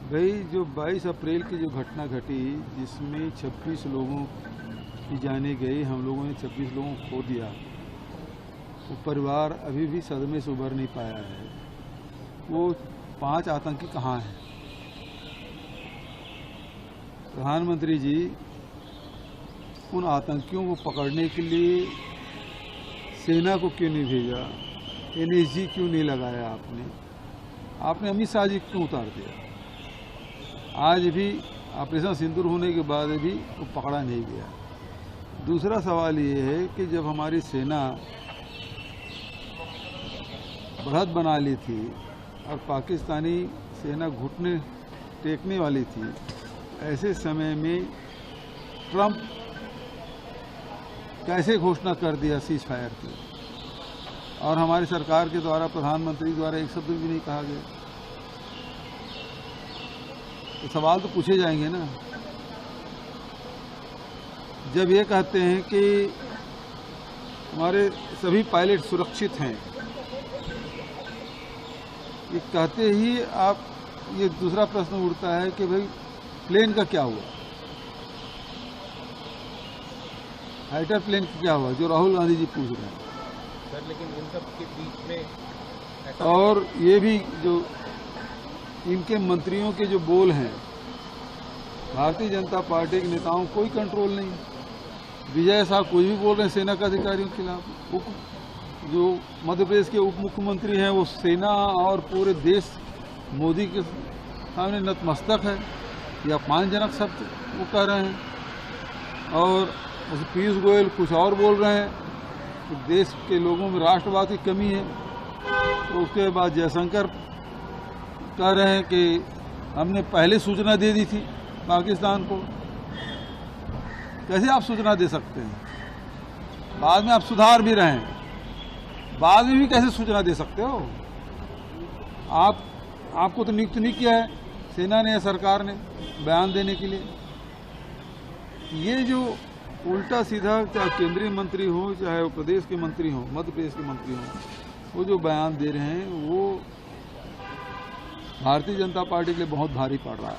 भाई जो 22 अप्रैल की जो घटना घटी जिसमें 26 लोगों की जानें गई, हम लोगों ने 26 लोगों को खो दिया, वो परिवार अभी भी सदमे से उबर नहीं पाया है। वो 5 आतंकी कहाँ हैं? प्रधानमंत्री जी, उन आतंकियों को पकड़ने के लिए सेना को क्यों नहीं भेजा? एनएसजी क्यों नहीं लगाया? आपने अमित शाह जी क्यों उतार दिया? आज भी ऑपरेशन सिंदूर होने के बाद भी वो पकड़ा नहीं गया। दूसरा सवाल ये है कि जब हमारी सेना बढ़त बना ली थी और पाकिस्तानी सेना घुटने टेकने वाली थी, ऐसे समय में ट्रंप कैसे घोषणा कर दिया सीज फायर की, और हमारी सरकार के द्वारा, प्रधानमंत्री द्वारा एक शब्द भी नहीं कहा गया? तो सवाल तो पूछे जाएंगे ना। जब ये कहते हैं कि हमारे सभी पायलट सुरक्षित हैं, ये कहते ही आप ये दूसरा प्रश्न उठता है कि भाई प्लेन का क्या हुआ? फाइटर प्लेन का क्या हुआ, जो राहुल गांधी जी पूछ रहे हैं सर? लेकिन इन सब के बीच में और ये भी जो इनके मंत्रियों के जो बोल हैं, भारतीय जनता पार्टी के नेताओं को कोई कंट्रोल नहीं। विजय साहब कुछ भी बोल रहे हैं सेना के अधिकारियों के खिलाफ। जो मध्य प्रदेश के उप मुख्यमंत्री हैं, वो सेना और पूरे देश मोदी के सामने नतमस्तक है। ये अपमानजनक शब्द वो कह रहे हैं। और पीयूष गोयल कुछ और बोल रहे हैं कि देश के लोगों में राष्ट्रवाद की कमी है। तो उसके बाद जयशंकर कह रहे हैं कि हमने पहले सूचना दे दी थी पाकिस्तान को। कैसे आप सूचना दे सकते हैं? बाद में आप सुधार भी रहे हैं, बाद में भी कैसे सूचना दे सकते हो? आपको तो नियुक्त नहीं किया है सेना ने या सरकार ने बयान देने के लिए। ये जो उल्टा सीधा, चाहे केंद्रीय मंत्री हो, चाहे वो प्रदेश के मंत्री हो, मध्य प्रदेश के मंत्री हो, वो जो बयान दे रहे हैं वो भारतीय जनता पार्टी के लिए बहुत भारी पड़ रहा है।